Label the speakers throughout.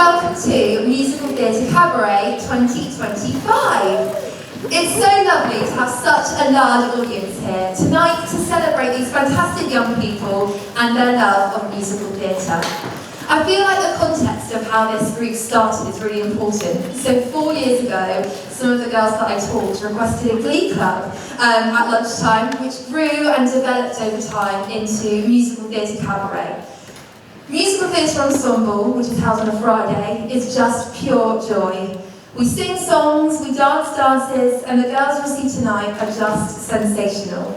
Speaker 1: welcome to Musical Theatre Cabaret 2025. It's so lovely to have such a large audience here tonight to celebrate these fantastic young people and their love of musical theatre. I feel like the context of how this group started is really important. So 4 years ago, some of the girls that I taught requested a glee club at lunchtime, which grew and developed over time into Musical Theatre Cabaret. Musical Theatre Ensemble, which is held on a Friday, is just pure joy. We sing songs, we dance dances, and the girls you'll see tonight are just sensational.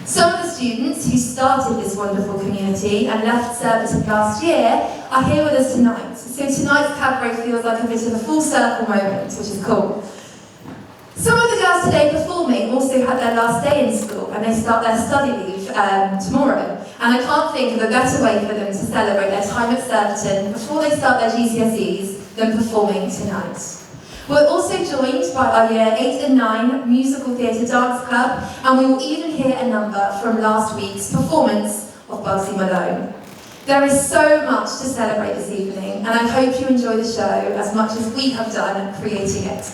Speaker 1: Some of the students who started this wonderful community and left Surbiton last year are here with us tonight. So tonight's cabaret feels like a bit of a full circle moment, which is cool. Some of the girls today performing also had their last day in school and they start their study leave tomorrow. And I can't think of a better way for them to celebrate their time at Surbiton before they start their GCSEs than performing tonight. We're also joined by our Year 8 and 9 Musical Theatre Dance Club, and we will even hear a number from last week's performance of Bugsy Malone. There is so much to celebrate this evening, and I hope you enjoy the show as much as we have done creating it.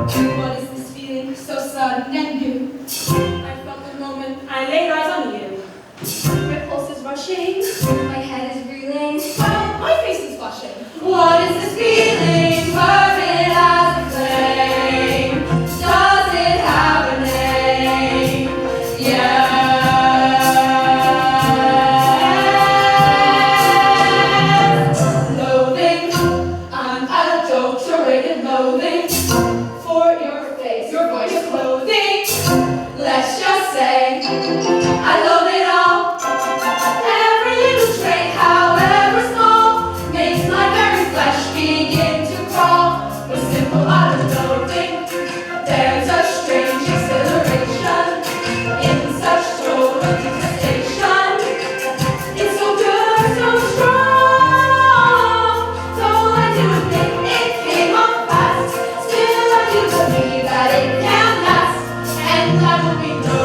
Speaker 2: What is this feeling so sudden and new? I felt the moment I laid eyes on you. My pulse is rushing, my head is reeling, while my face is flushing. What is this feeling? Burning as a flame. Does it have a name? Yeah. Loathing, unadulterated loathing for your face, your voice, your clothing. Let's just say I loathe it all. Every little trait, however small, makes my very flesh begin to crawl. With simple loathing, there's a strange exhilaration in such total detestation. It's so good, so strong. Though I do admit it came on fast, still I do believe that it can last, and that will be no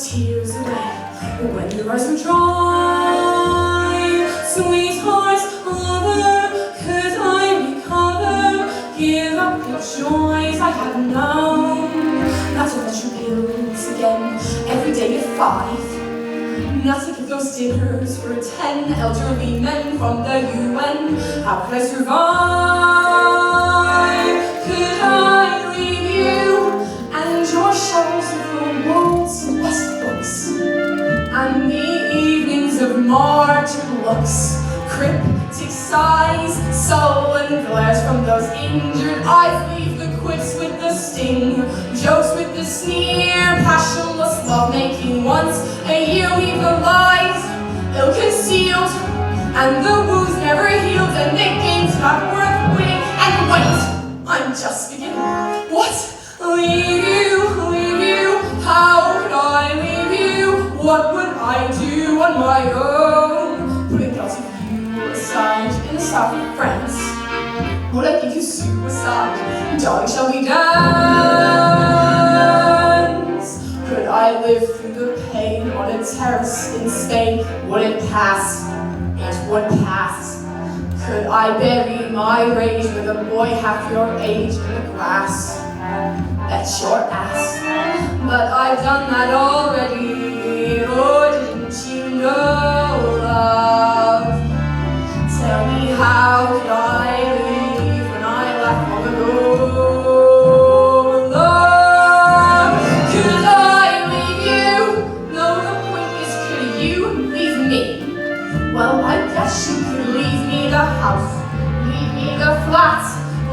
Speaker 2: tears away when your eyes were dry. Sweetheart, lover, could I recover? Give up the joys I have known. Not to let you pills again every day at 5. Not to give those dinners for 10 elderly men from the UN. How could I survive? Could I leave you and your shelves of World's best books and the evenings of martyred looks, cryptic sighs, sullen glares from those injured eyes? Leave the quips with the sting, jokes with the sneer, passionless love-making once a year. Leave the lies ill-concealed and the wounds never healed and the games not worth winning. And wait, I'm just beginning. What? Leave you, how could I leave you? What would I do on my own? Putting guilty view aside in the south of France, would I give you suicide? Darling, shall we dance? Could I live through the pain on a terrace in Spain? Would it pass? It would pass. Could I bury my rage with a boy half your age in the grass? That's your ass. But I've done that already. Oh, didn't you know, love? Tell me, how could I leave when I left long ago? Love, could I leave you? No, the point is, could you leave me? Well, I guess you could leave me the house, leave me the flat,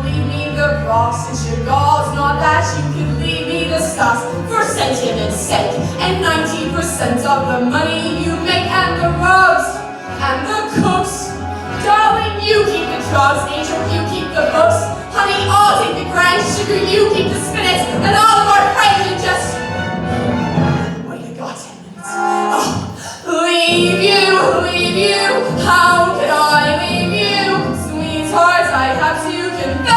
Speaker 2: leave me the bras and cigars. Not that you could leave me the stars for sentiment's sake, and 90% of the money you make, and the roads and the cooks. Darling, you keep the drugs, angel, you keep the books. Honey, I'll take the grand sugar, you keep the spinach, and all of our friends are just... Wait, I got 10 minutes. Oh, leave you, how could I leave you? Sweetheart, I have to confess.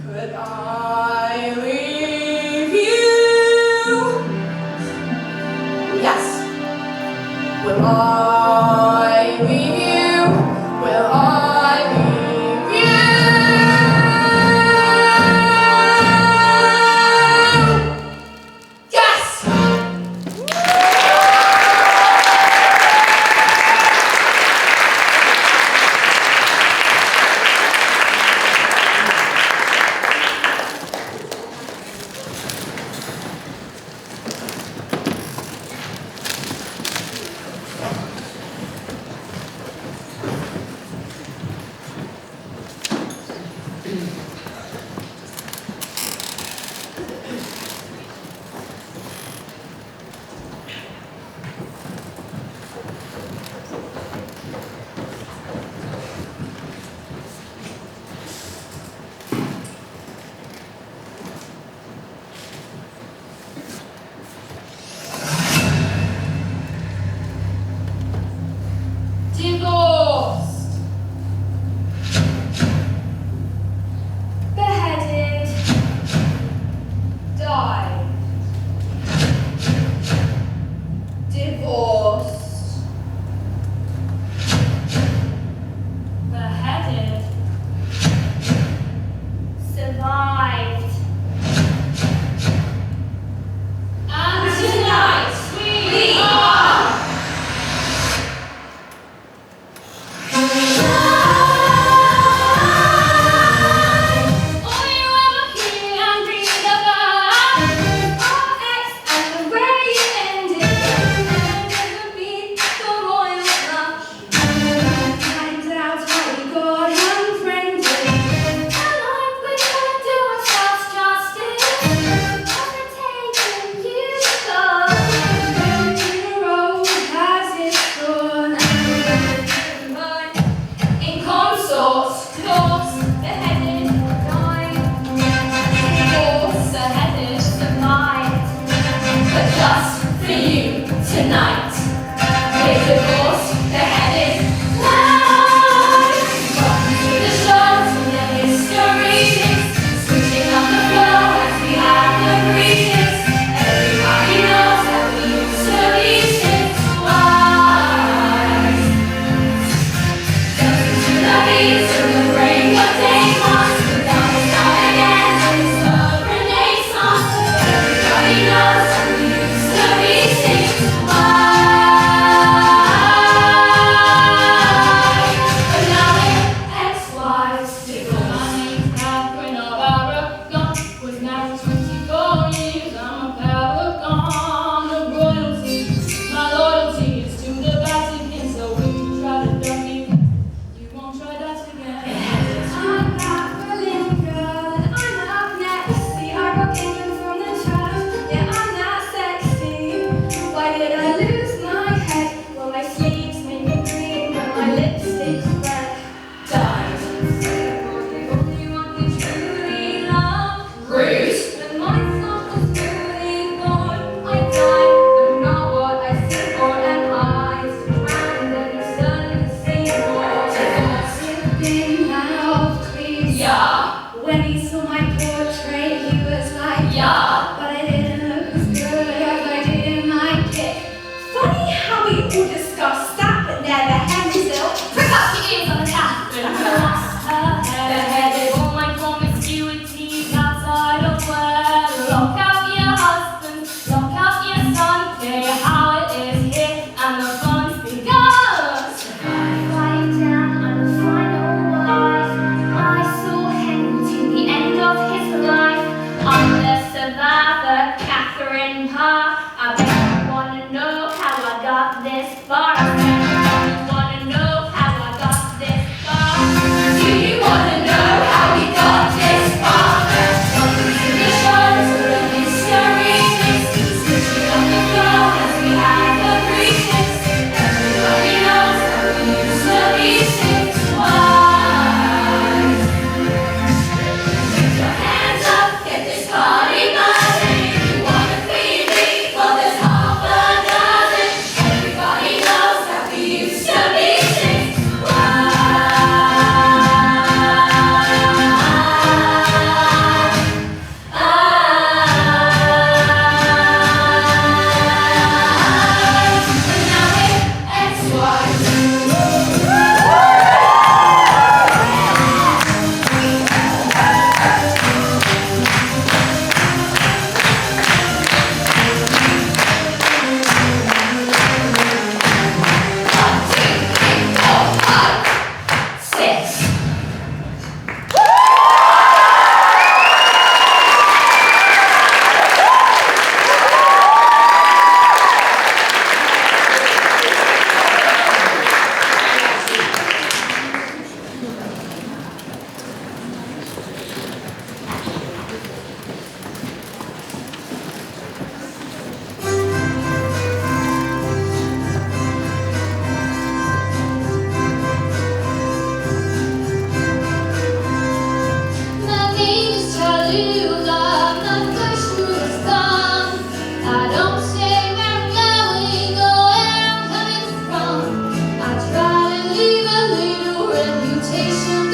Speaker 2: Could I leave you? Yes. Will I leave you? Will I leave you? Yes!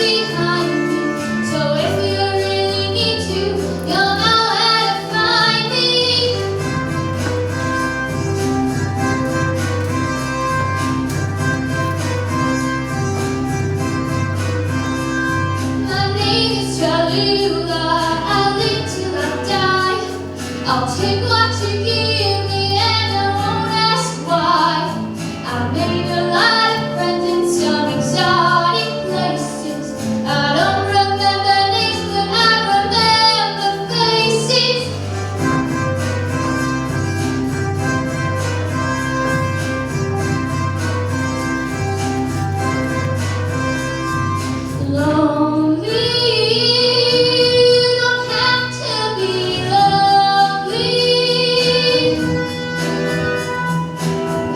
Speaker 2: behind me. So if you really need to, you'll know where to find me. My name is Cholula, I'll live till I die. I'll take what you give me and I won't ask why. I've made a lot of friends in some exotic places. I don't remember names, but I remember faces. Lonely, you don't have to be lonely.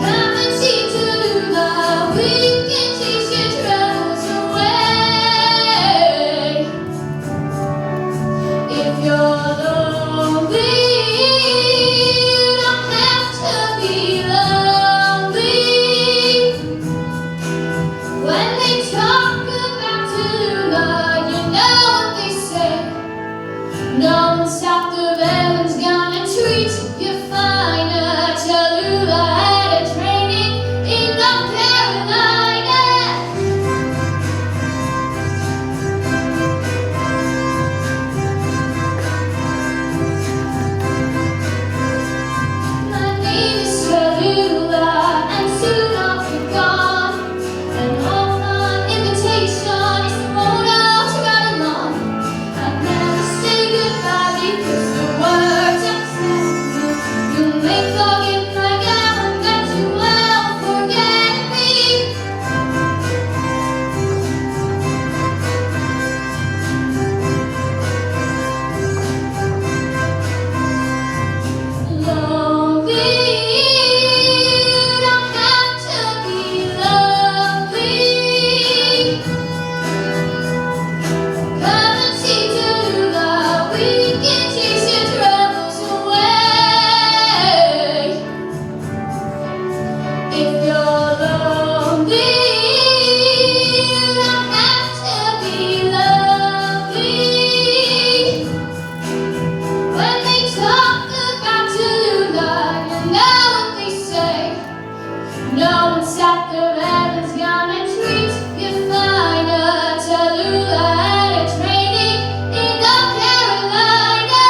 Speaker 2: Come and see Tallulah, we can chase your troubles away. If you're lonely, you don't have to be lonely. When they talk about Tallulah, you know what they say. No one south of heaven's gonna treat you finer. Tallulah had a training in North Carolina. My name is Tallulah, and soon I'll be gone. And all my invitation is to hold out to ride along. I'll never say goodbye because the words I've said you may forget my girl, and that you will forget me. Lonely, you don't have to be lonely. Come and see Tallulah, we can chase your troubles away. If you're lonely, you don't have to be lonely. When they talk about Tallulah, you know what they say. No one south of heaven's gonna treat you finer. Tallulah had a training in North Carolina.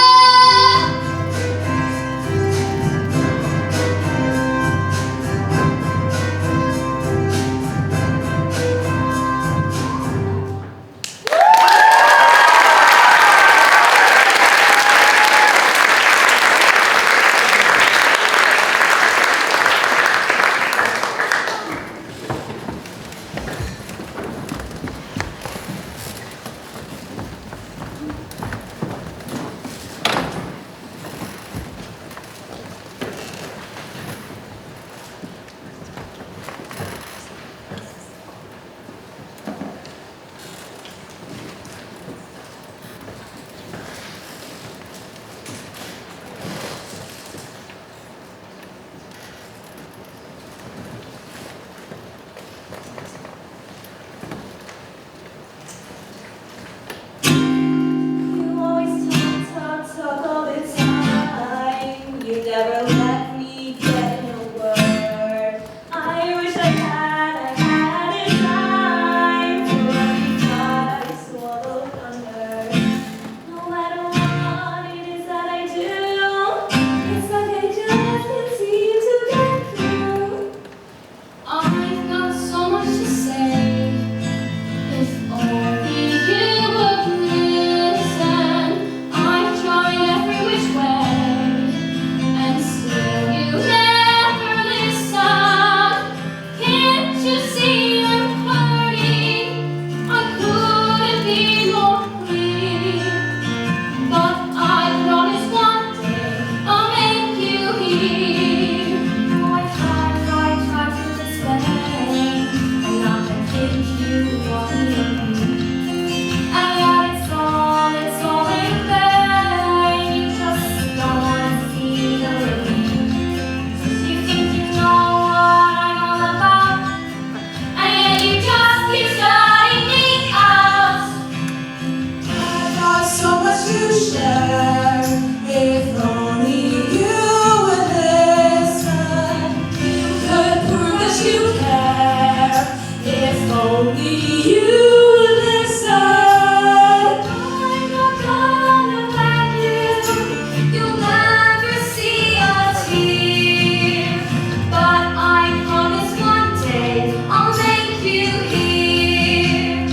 Speaker 2: you here.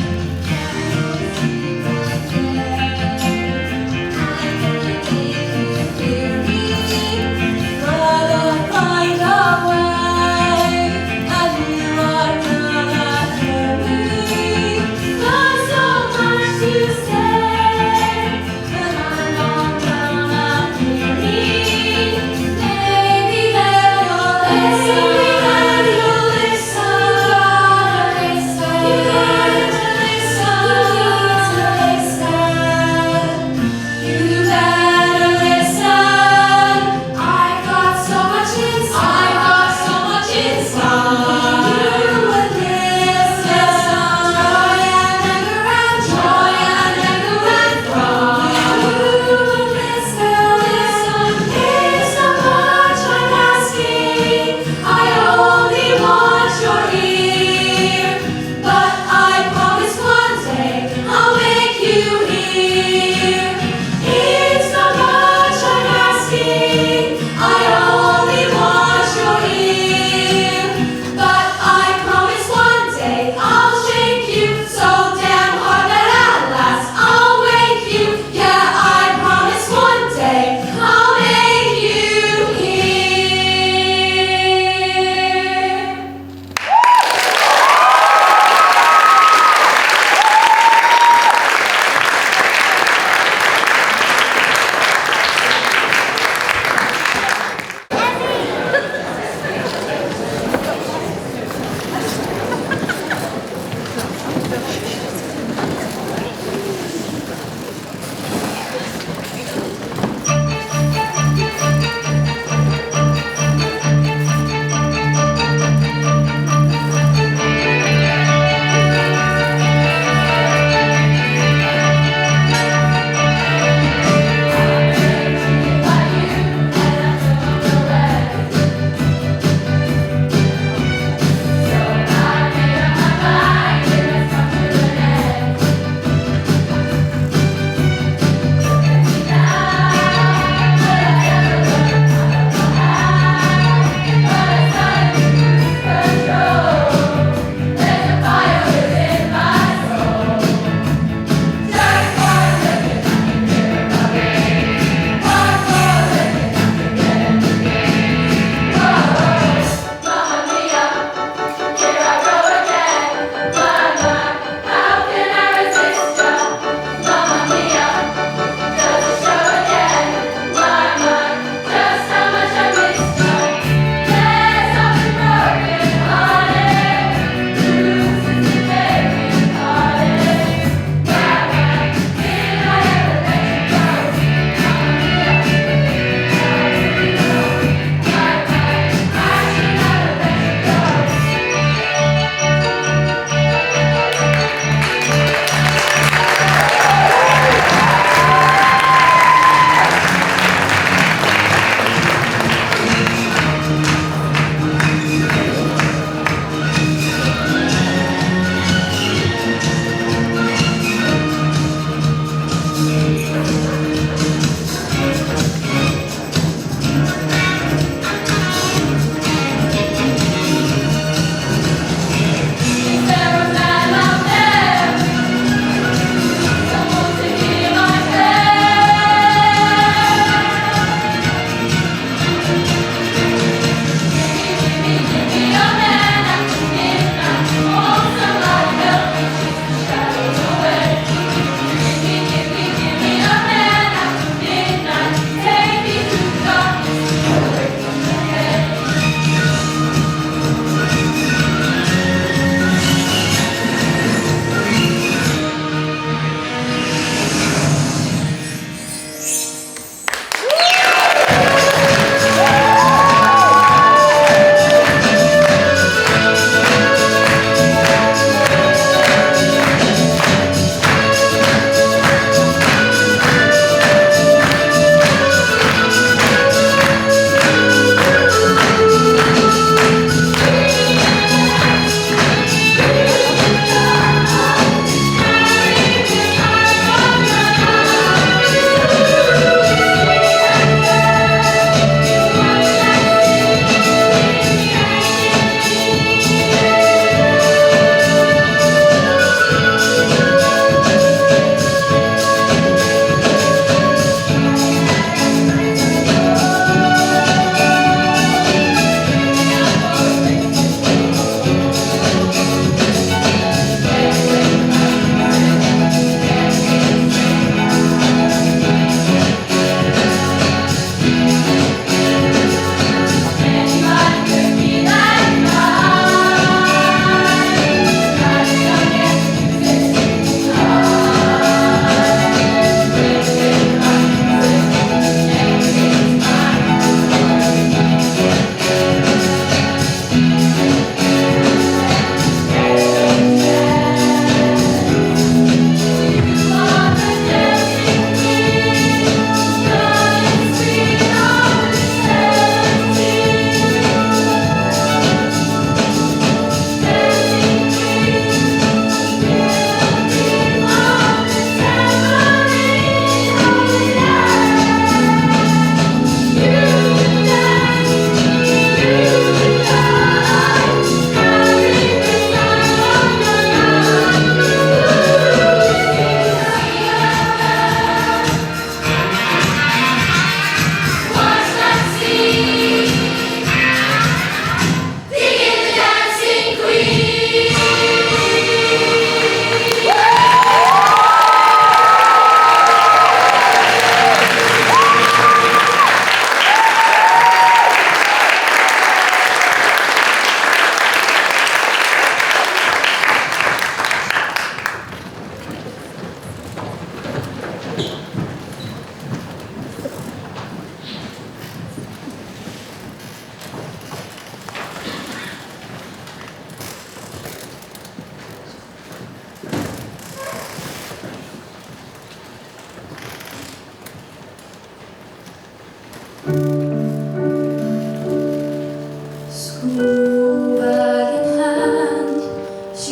Speaker 2: Listen,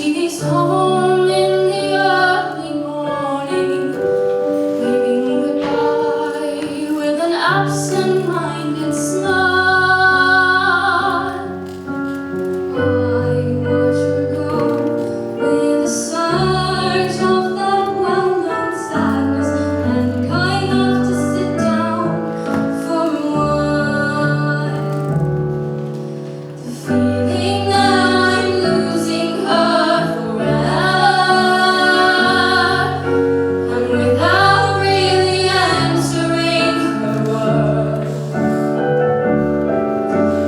Speaker 2: She leaves home in the early morning, waving goodbye with an absent-minded smile. I watch her go with a surge of that well-known sadness, and I have to sit down for a while. The feeling that I'm losing her forever, and without really answering her words.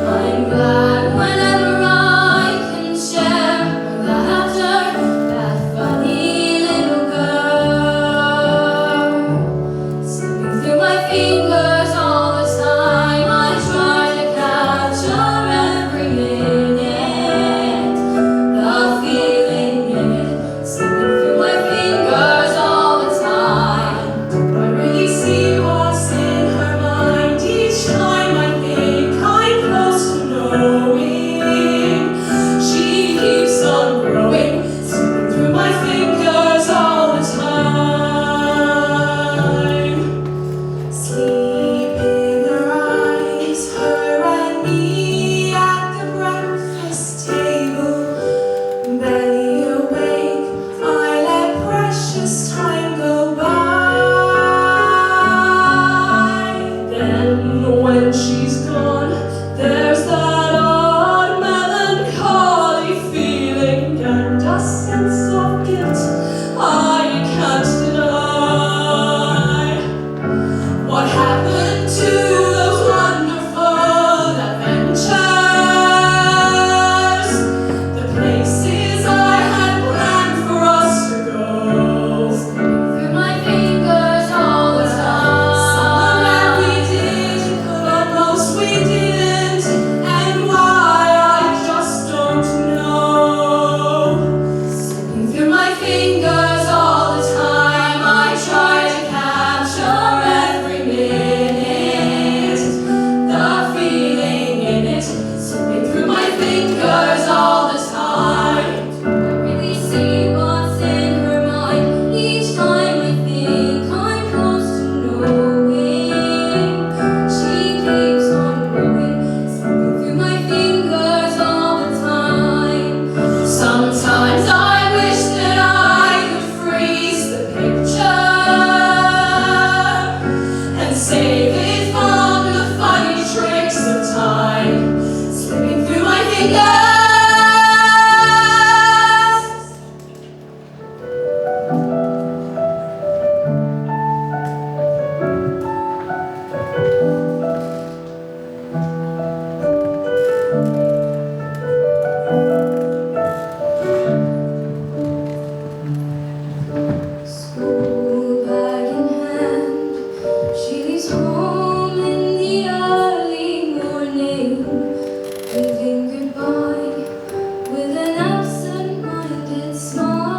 Speaker 2: I'm glad whenever I can share her laughter, that funny little girl. Slipping through my fingers all the time, I try to capture every minute, the feeling in it. Slipping through my fingers all the time. Do I really see what's in her mind each time I think I'm close to knowing? She keeps on growing, slipping through my fingers all the time. Sleep in her eyes, her and me at the breakfast table. Barely awake, I let precious time go by. Then when she's gone, there's that odd melancholy feeling and a sense of guilt I can't deny. What happened to those wonderful adventures? The places I had planned for us to go. Through my fingers all the time. Some that we did, but most we didn't. And why, I just don't know. Slipping through my fingers all the time, I try to capture every minute, the feeling in it. Slipping through my fingers all the time. Do I really see what's in her mind each time I think I'm close to knowing? She keeps on growing, slipping through my fingers all the time. Sometimes I wish that I could freeze the picture and save it from the funny tricks of time, slipping through my fingers. School bag in hand, she leaves home in the early morning, waving goodbye with an absent-minded smile.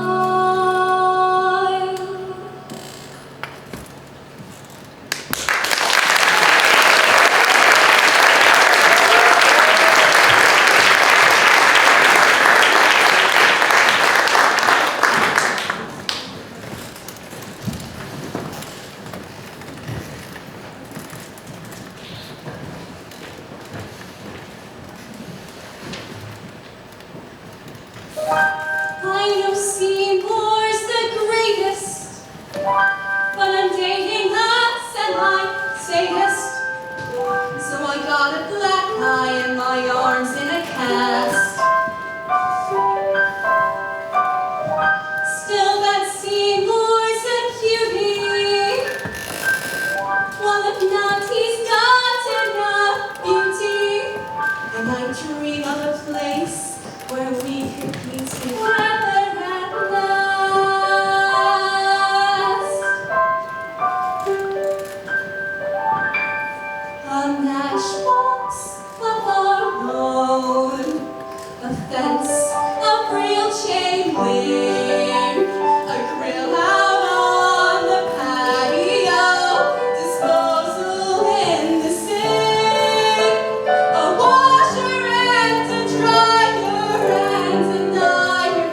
Speaker 2: I know Seymour's the greatest, but I'm dating less and my sadist. So I got a black eye and my arms in a cast. Still, that Seymour's a cutie. Well, if not, he's got enough beauty. And I dream of a place where we could be together at last. A matchbox of our own, a fence of real chain link, a grill out on the patio, disposal in the sink, a washer and a dryer and an iron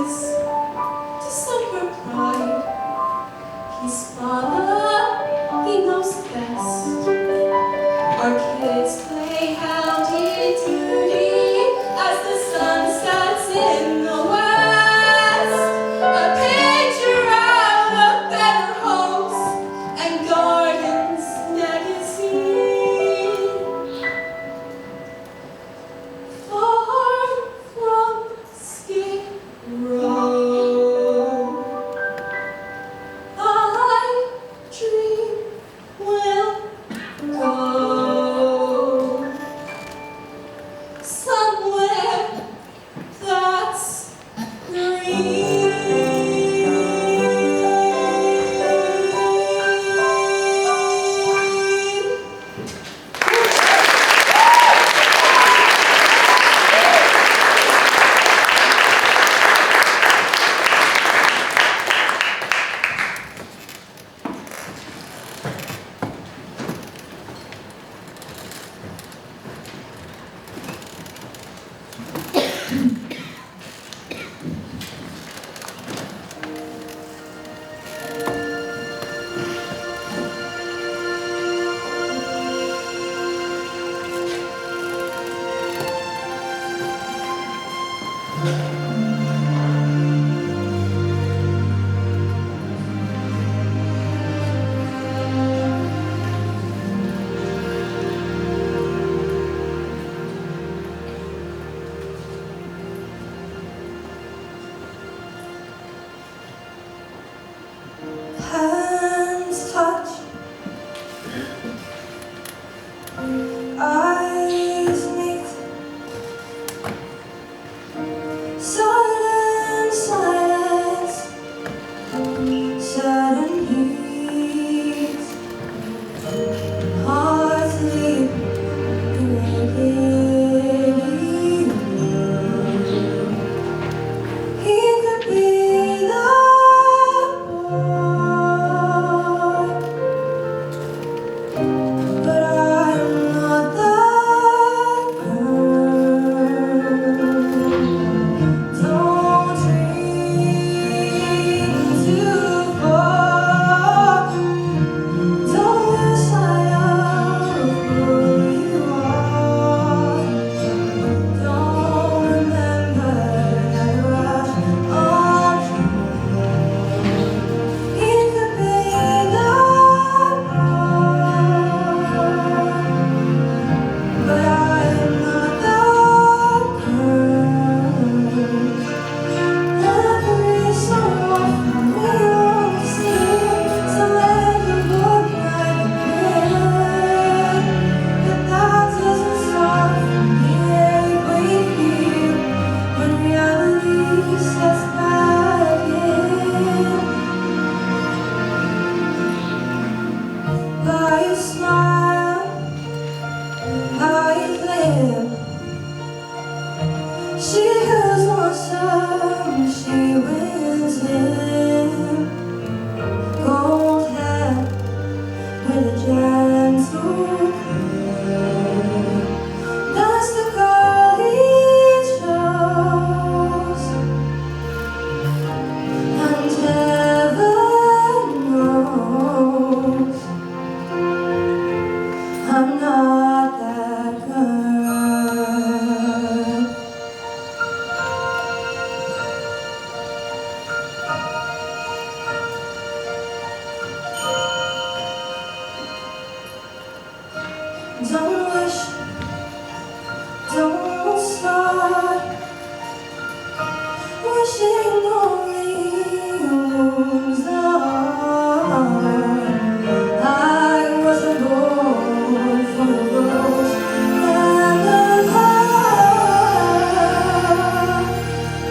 Speaker 2: is to suffer pride. His father, he knows best. Our kids play howdy doody as the sun sets in the west. A picture out of better hopes and gardens magazine. Far from Skid Row, I dream we'll go somewhere that's green. Hands touch, eyes meet, silence, silence, sudden heat, hearts leap in a giddy mood. He could be the boy, but I'm not that girl. Don't dream too far. Don't lose sight of who you are. Don't remember that rush of he could be the boy, but I'm not that girl. Every so often we all seem to let the book like that, but that doesn't stop the ache we feel when reality sets back in. By your smile, by your flame, she has one son, she wins him. Gold hair with a gentle curve. That's the girl he chose, and heaven knows I'm not that girl. Don't wish, don't start wishing only wounds the heart. I wasn't born for the rose and the heart.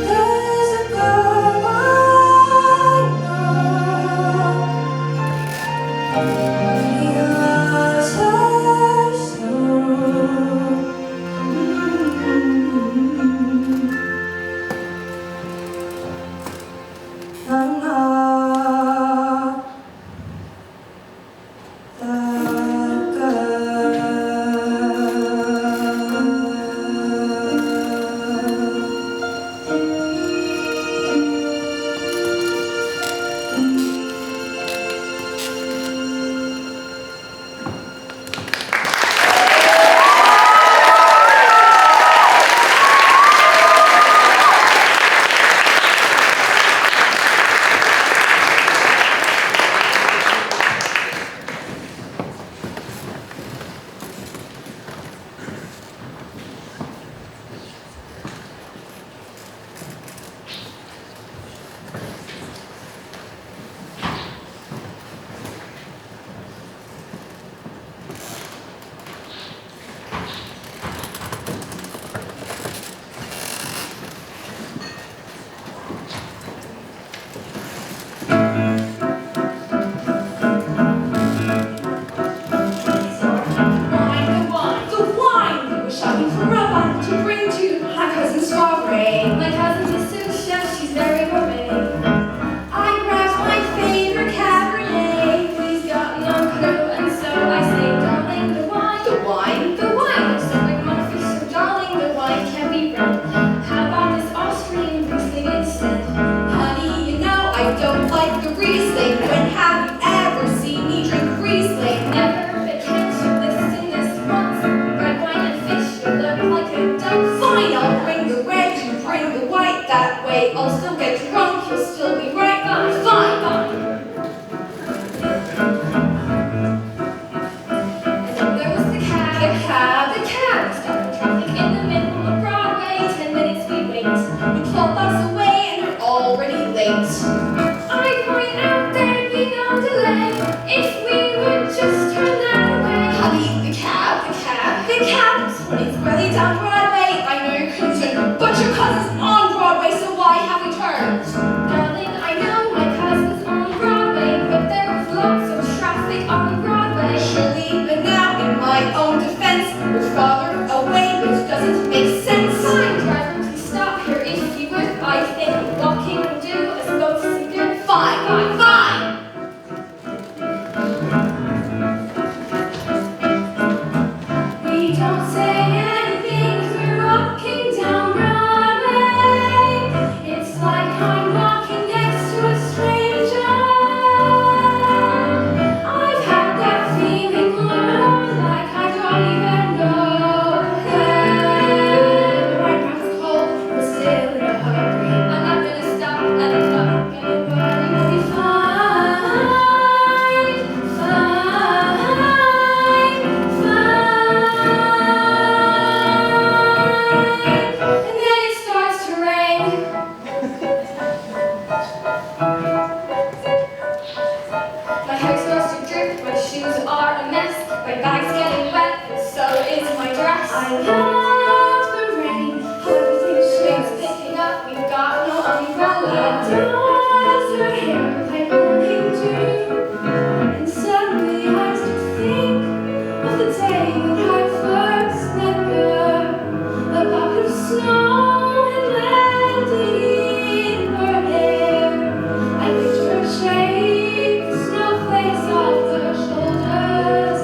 Speaker 2: There's a girl I know, he loves her so. I'm not I'll still get drunk, you'll still be right back. Fine, fine. And then there was the cab. The cab. Stuck in traffic in the middle of Broadway. 10 minutes we wait. We're 12 blocks away and we're already late. I point out there'd be no delay if we would just turn that way. Honey, the cab. The cab is running squarely down Broadway. I know you're concerned, but your cousin's on Broadway, so why have we turned? Darling, I know my cousin's on Broadway, but there was lots of traffic on Broadway. Surely, but now in my own defense, we're farther away, which doesn't make sense. Fine, driver, please stop here if you would. I think walking will do us both some good. Fine. We don't say anything as we're walking down Broadway. It's like I'm walking next to a stranger. I've had that feeling more like I don't even know her. The right now is cold, we're still in a hurry. I'm not gonna stop and I'm not gonna worry. We'll be fine. And then it starts to rain. My hair starts to drip, my shoes are a mess, my bag's getting wet, so is my dress. I love the rain, how everything shakes, picking up, we've got no umbrella. Does her hair look like morning dew? And suddenly I start to think of the day that I first met her. A bucket of snow had landed in her hair. I picture her shake the snowflakes off her shoulders.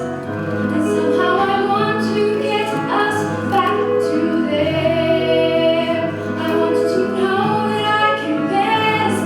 Speaker 2: And somehow I want to get us back to there. I want to know that I can best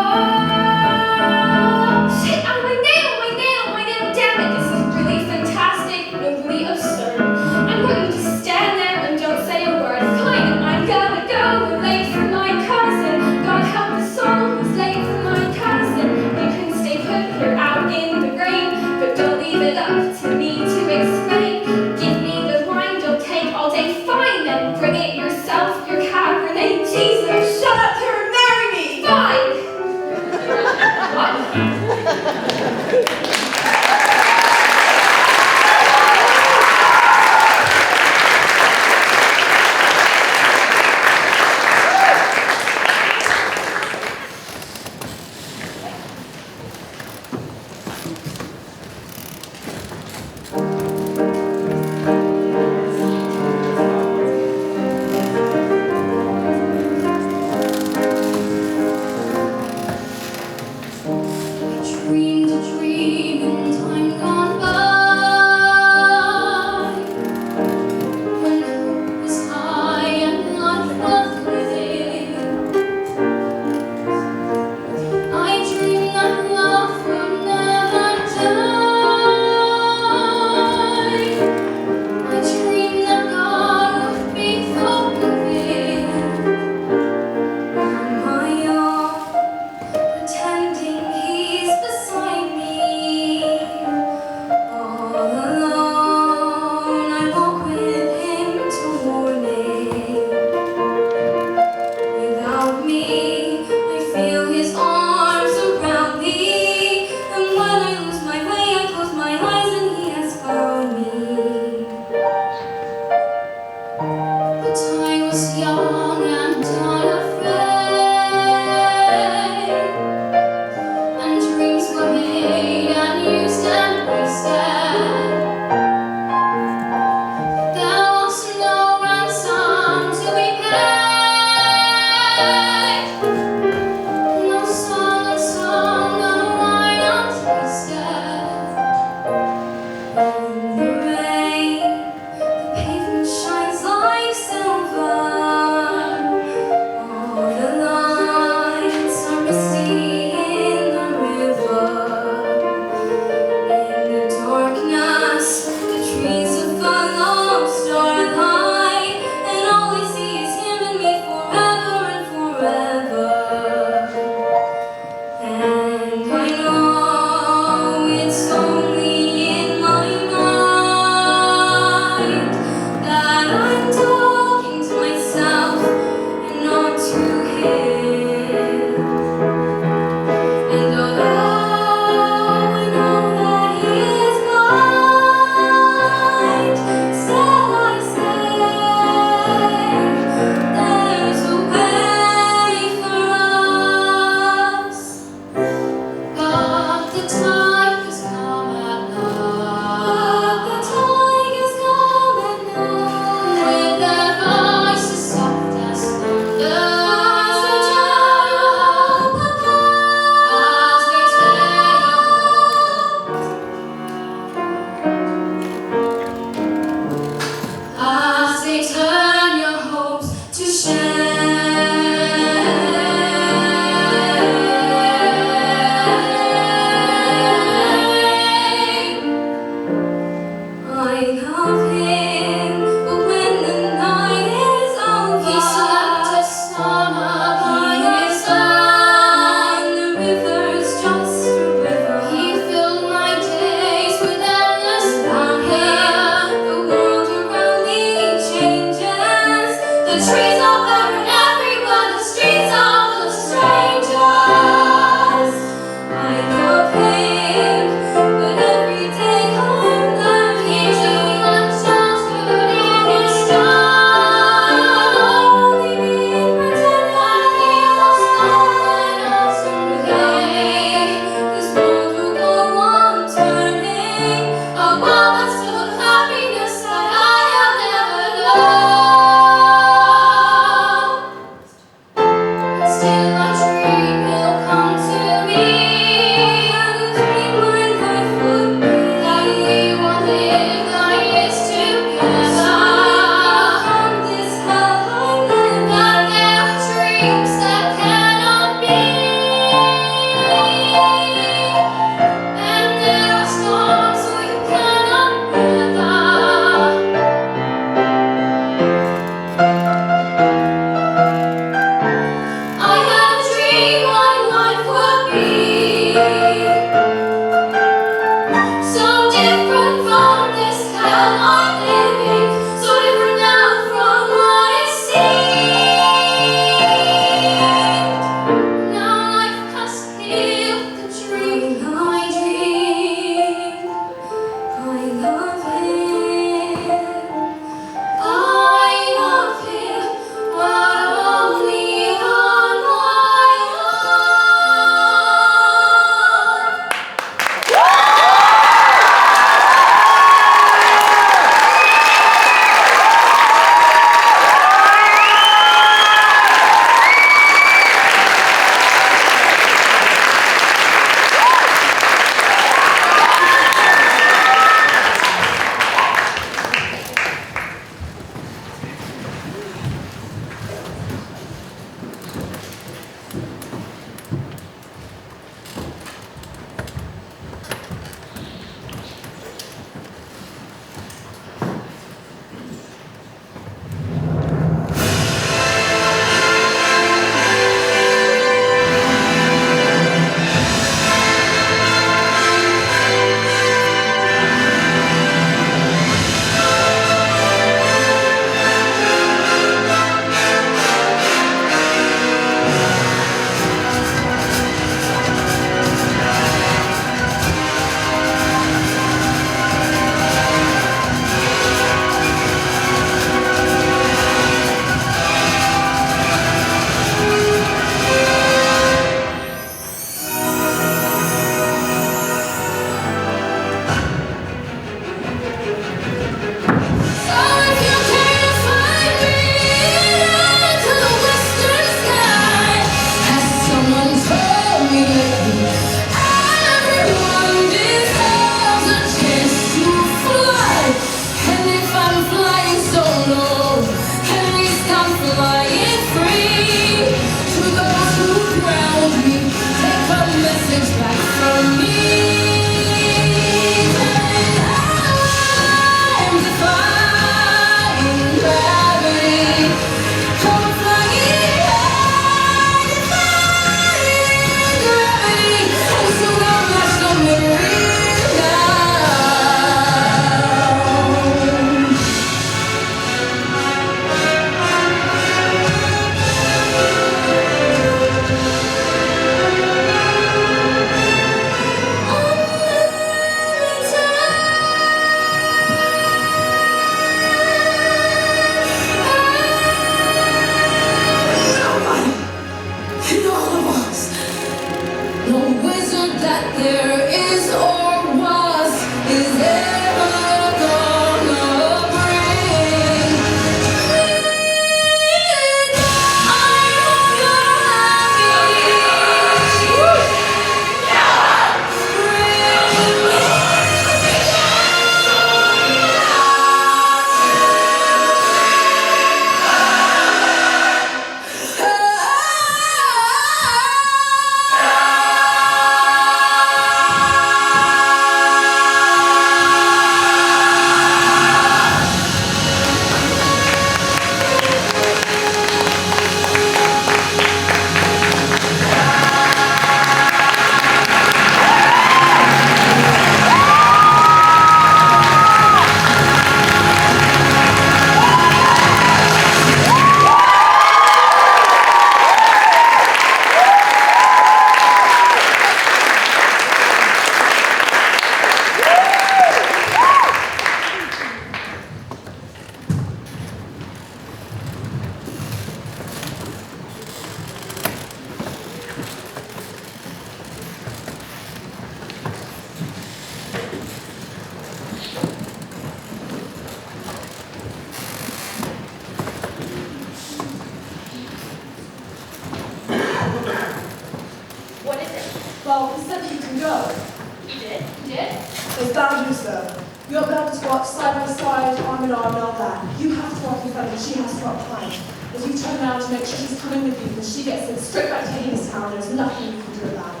Speaker 2: side by side, arm in arm, and all that. You have to walk in front and she has to walk behind. As you turn around to make sure she's coming with you, because she gets it straight back to Hades Town, there's nothing you can do about it.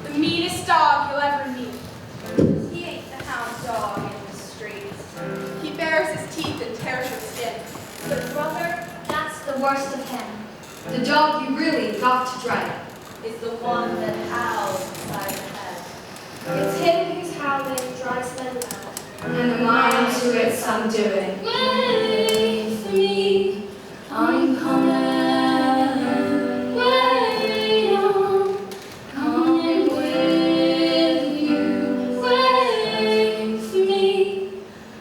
Speaker 3: The meanest dog you'll ever meet. He ain't the hound dog in the streets. He bares his teeth and tears your skin.
Speaker 4: But brother, that's the worst of him. The dog you really got to dread is the one that howls inside your head. It's him whose howling drives men mad, and the mind to its undoing. Wait for me, I'm coming. Wait on, coming with you. Wait for me,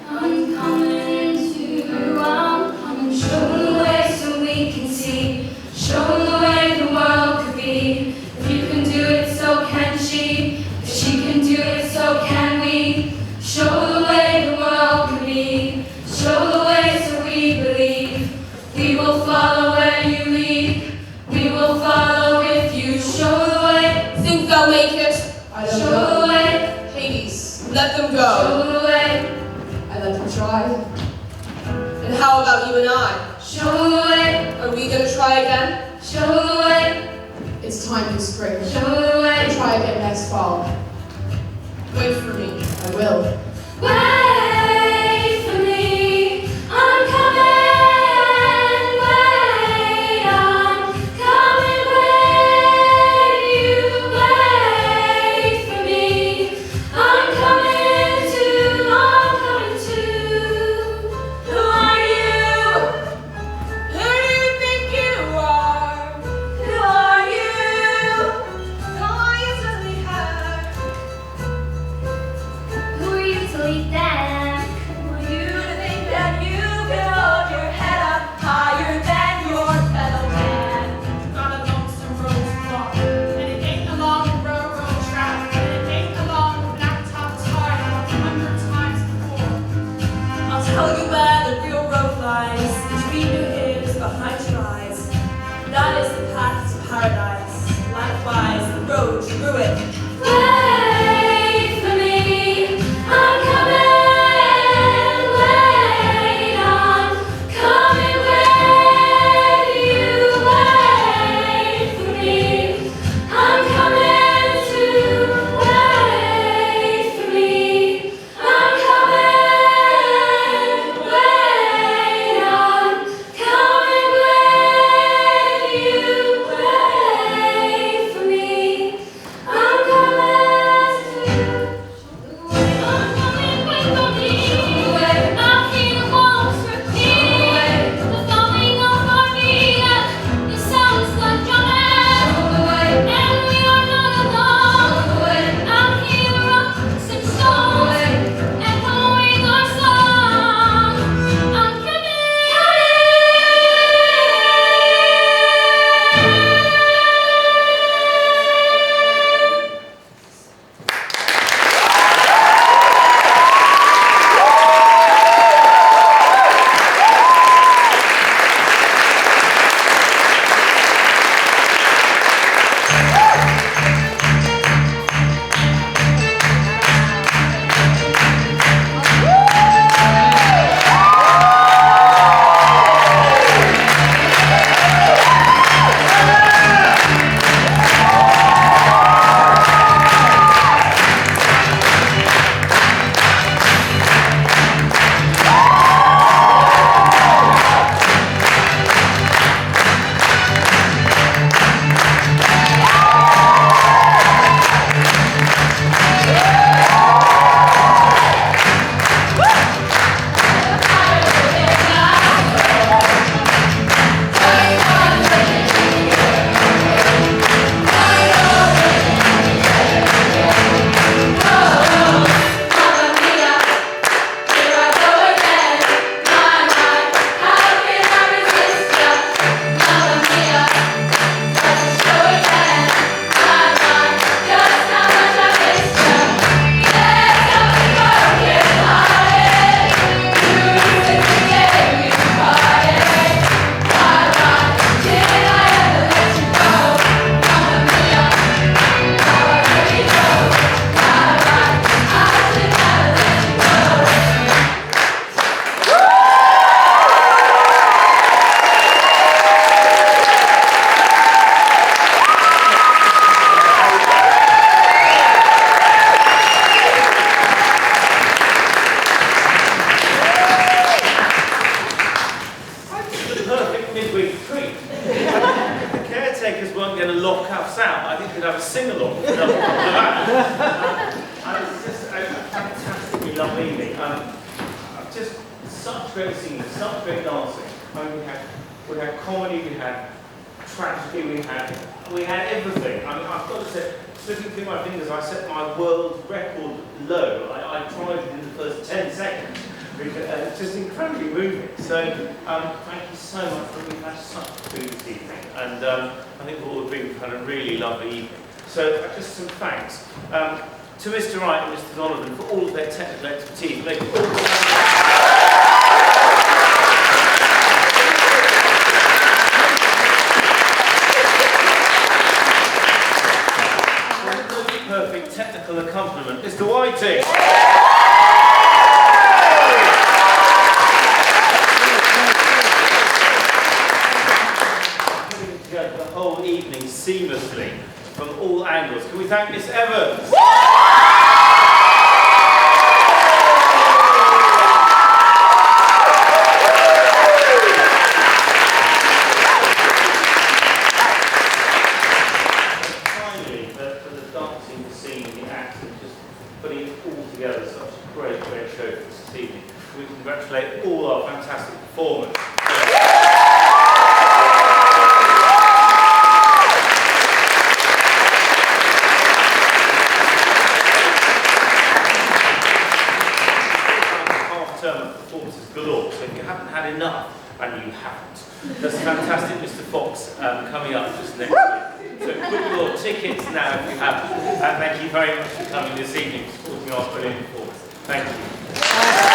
Speaker 4: I'm coming too. I'm coming. Show the way so we can see. Show the way the world could be. If you can do it, so can she. If she can do it, so can we. Show the way the world could be. Show the way so we believe. We will follow where you lead. We will follow with you. Show the way.
Speaker 3: Think they'll make it?
Speaker 1: I don't
Speaker 4: Show
Speaker 1: know.
Speaker 4: the way.
Speaker 3: Hades, let them go.
Speaker 4: Show the way.
Speaker 1: I let them try.
Speaker 3: And how about you and I?
Speaker 4: Show the way.
Speaker 3: Are we gonna try again?
Speaker 4: Show the way.
Speaker 1: It's time for spring.
Speaker 4: Show the way.
Speaker 1: I'll try again next fall.
Speaker 3: Wait for me.
Speaker 1: I will.
Speaker 4: Wait for me, I'm coming. Wait, I'm coming with you. Wait for me, I'm coming too. I'm coming too. Who are you?
Speaker 3: Who do you think you are?
Speaker 4: Who are you?
Speaker 3: Who are you to lead her?
Speaker 4: Who are you to lead them?
Speaker 3: Who are you to think that you can hold your head up higher than your fellow man?
Speaker 2: Got a lonesome road to walk, and it ain't along the railroad track, and it ain't along the blacktop tar like 100 times before.
Speaker 3: I'll tell you where the real road lies, between your hips, behind your eyes. That is the path to paradise, likewise the road to ruin.
Speaker 4: Wait for me, I'm coming.
Speaker 5: evening. Just such great singing, such great dancing. I mean, we had comedy, we had tragedy, we had everything. I mean, I've got to say, slipping through my fingers, I set my world record low. I tried it in the first 10 seconds. Just incredibly moving. So, thank you so much for we've had such a food this evening, and I think we've all been had a really lovely evening. So, just some thanks to Mr. Wright and Mr. Donovan for all of their technical expertise. They all perfect technical accompaniment, Mr. Whiting. Putting together the whole evening seamlessly from all angles. Can we thank Miss Evans? We congratulate all our fantastic performers. Half-term performances galore, so if you haven't had enough, and you haven't, there's fantastic Mr. Fox coming up just next week. So book your tickets now if you haven't. And thank you very much for coming this evening, supporting our brilliant performance. Thank you.